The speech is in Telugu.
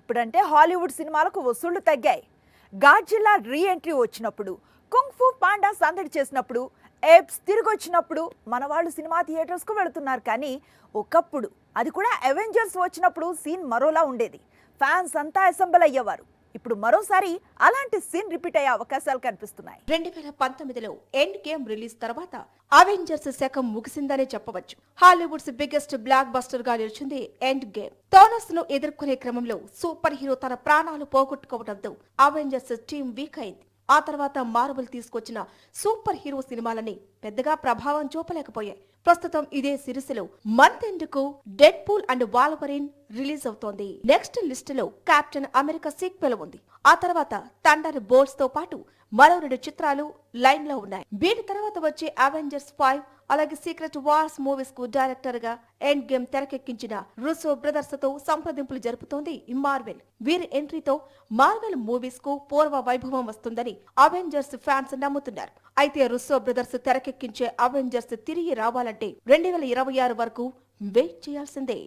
ఇప్పుడంటే హాలీవుడ్ సినిమాలకు వసూళ్లు తగ్గాయి. గాడ్జిల్లా రీ ఎంట్రీ వచ్చినప్పుడు, కుంగ్ ఫూ పాండా సందడి చేసినప్పుడు, ఏప్స్ తిరిగి వచ్చినప్పుడు మన వాళ్ళు సినిమా థియేటర్స్కు వెళుతున్నారు. కానీ ఒకప్పుడు అది కూడా అవెంజర్స్ వచ్చినప్పుడు సీన్ మరోలా ఉండేది. ఫ్యాన్స్ అంతా అసెంబుల్ అయ్యేవారు. ఇప్పుడు మరోసారి అలాంటి సీన్ రిపీట్ అయ్యే అవకాశాలు కనిపిస్తున్నాయి. 2019లో ఎండ్ గేమ్ రిలీజ్ తర్వాత అవెంజర్స్ శకం ముగిసిందనే చెప్పవచ్చు. హాలీవుడ్స్ బిగ్గెస్ట్ బ్లాక్ బస్టర్ గా నిలిచింది ఎండ్ గేమ్. థానోస్ ను ఎదుర్కొనే క్రమంలో సూపర్ హీరో తన ప్రాణాలు పోగొట్టుకోవడంతో అవెంజర్స్ టీం వీక్ అయింది. ఆ తర్వాత మార్వెల్ తీసుకొచ్చిన సూపర్ హీరో సినిమాలని పెద్దగా ప్రభావం చూపలేకపోయాయి. ప్రస్తుతం ఇదే సిరీస్లో మంత్ ఎండ్ కు dead pool and Wolverine release అవుతోంది. నెక్స్ట్ లిస్ట్ లో కెప్టెన్ అమెరికా సీక్వెల్ ఉంది. ఆ తర్వాత థండర్ బోల్ట్స్ తో పాటు మరో 2 చిత్రాలు లైన్ లో ఉన్నాయి. వీటి తర్వాత వచ్చే అవెంజర్స్ 5 అలాగే సీక్రెట్ వార్స్ మూవీస్ కు డైరెక్టర్ గా ఎండ్ గేమ్ తెరకెక్కించిన రుసో బ్రదర్స్ తో సంప్రదింపులు జరుపుతోంది ఈ మార్వెల్. వీరి ఎంట్రీతో మార్వెల్ మూవీస్ కు పూర్వ వైభవం వస్తుందని అవెంజర్స్ ఫ్యాన్స్ నమ్ముతున్నారు. అయితే రుసో బ్రదర్స్ తెరకెక్కించే అవెంజర్స్ తిరిగి రావాలంటే 2026 వరకు వెయిట్ చేయాల్సిందే.